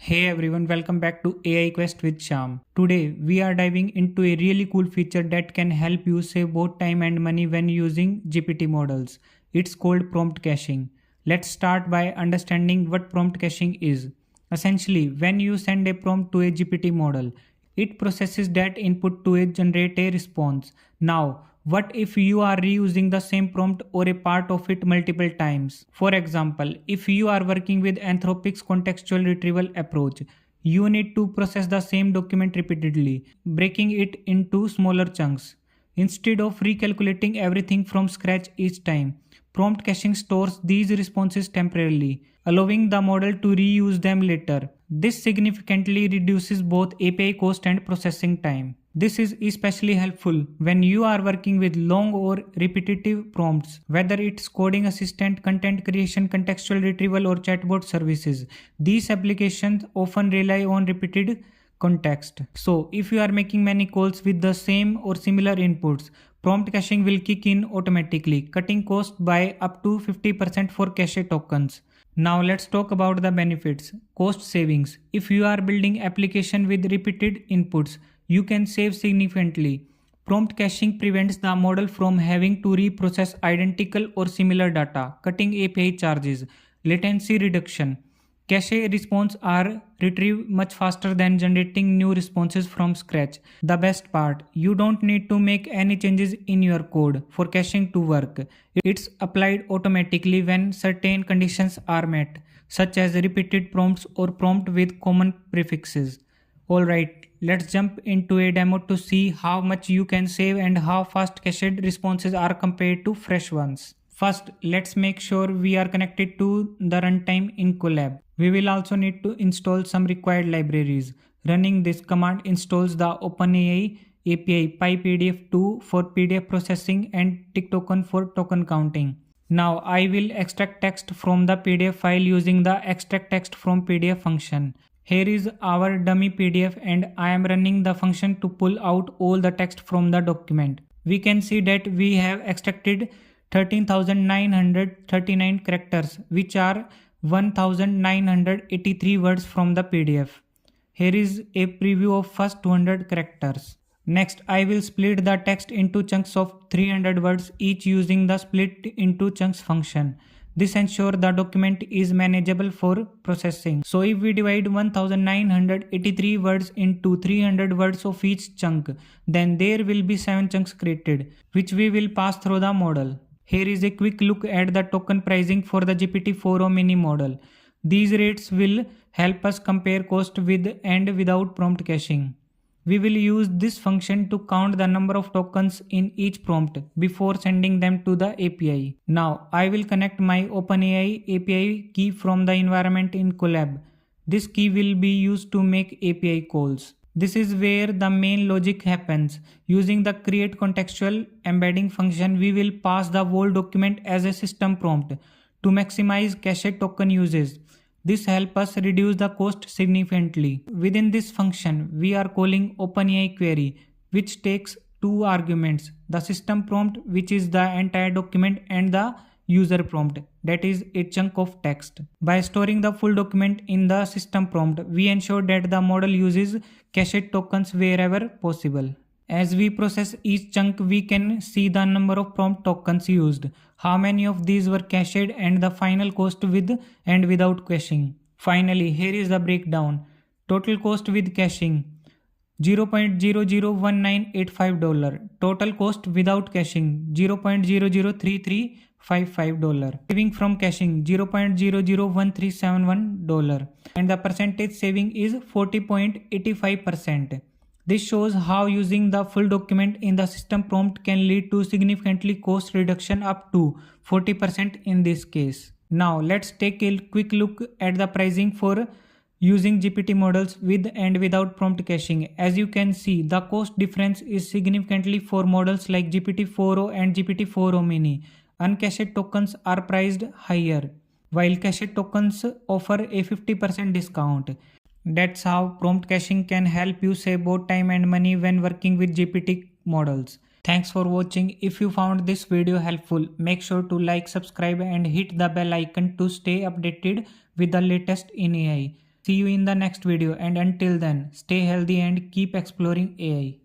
Hey everyone, welcome back to AI Quest with Sham. Today we are diving into a really cool feature that can help you save both time and money when using GPT models. It's called prompt caching. Let's start by understanding what prompt caching is. Essentially, when you send a prompt to a GPT model, it processes that input to generate a response. Now, what if you are reusing the same prompt or a part of it multiple times? For example, if you are working with Anthropic's contextual retrieval approach, you need to process the same document repeatedly, breaking it into smaller chunks. Instead of recalculating everything from scratch each time, prompt caching stores these responses temporarily, allowing the model to reuse them later. This significantly reduces both API cost and processing time. This is especially helpful when you are working with long or repetitive prompts, whether it's coding assistant, content creation, contextual retrieval, or chatbot services. These applications often rely on repeated context. So, if you are making many calls with the same or similar inputs, prompt caching will kick in automatically, cutting cost by up to 50% for cache tokens. Now let's talk about the benefits. Cost savings. If you are building application with repeated inputs, you can save significantly. Prompt caching prevents the model from having to reprocess identical or similar data, cutting API charges. Latency reduction. Cache responses are retrieved much faster than generating new responses from scratch. The best part, you don't need to make any changes in your code for caching to work. It's applied automatically when certain conditions are met, such as repeated prompts or prompt with common prefixes. Alright, let's jump into a demo to see how much you can save and how fast cached responses are compared to fresh ones. First, let's make sure we are connected to the runtime in Colab. We will also need to install some required libraries. Running this command installs the OpenAI API PyPDF2 for PDF processing and TickToken for token counting. Now I will extract text from the PDF file using the extract text from PDF function. Here is our dummy PDF and I am running the function to pull out all the text from the document. We can see that we have extracted 13,939 characters, which are 1983 words from the PDF. Here is a preview of first 200 characters. Next, I will split the text into chunks of 300 words each using the split into chunks function. This ensures the document is manageable for processing. So if we divide 1983 words into 300 words of each chunk, then there will be 7 chunks created, which we will pass through the model. Here is a quick look at the token pricing for the GPT-4o mini model. These rates will help us compare cost with and without prompt caching. We will use this function to count the number of tokens in each prompt before sending them to the API. Now I will connect my OpenAI API key from the environment in Colab. This key will be used to make API calls. This is where the main logic happens. Using the create contextual embedding function, we will pass the whole document as a system prompt to maximize cache token uses. This helps us reduce the cost significantly. Within this function, we are calling OpenAI query, which takes two arguments, the system prompt, which is the entire document, and the user prompt, that is a chunk of text. By storing the full document in the system prompt, we ensure that the model uses cached tokens wherever possible. As we process each chunk, we can see the number of prompt tokens used, how many of these were cached, and the final cost with and without caching. Finally, here is the breakdown. Total cost with caching $0.001985. Total cost without caching $0.003355. Saving from caching $0.001371. And the percentage saving is 40.85%. This shows how using the full document in the system prompt can lead to significantly cost reduction up to 40% in this case. Now let's take a quick look at the pricing for using GPT models with and without prompt caching. As you can see, the cost difference is significantly for models like GPT-4o and GPT-4o mini. Uncached tokens are priced higher, while cached tokens offer a 50% discount. That's how prompt caching can help you save both time and money when working with GPT models. Thanks for watching. If you found this video helpful, make sure to like, subscribe and hit the bell icon to stay updated with the latest in AI. See you in the next video, and until then, stay healthy and keep exploring AI.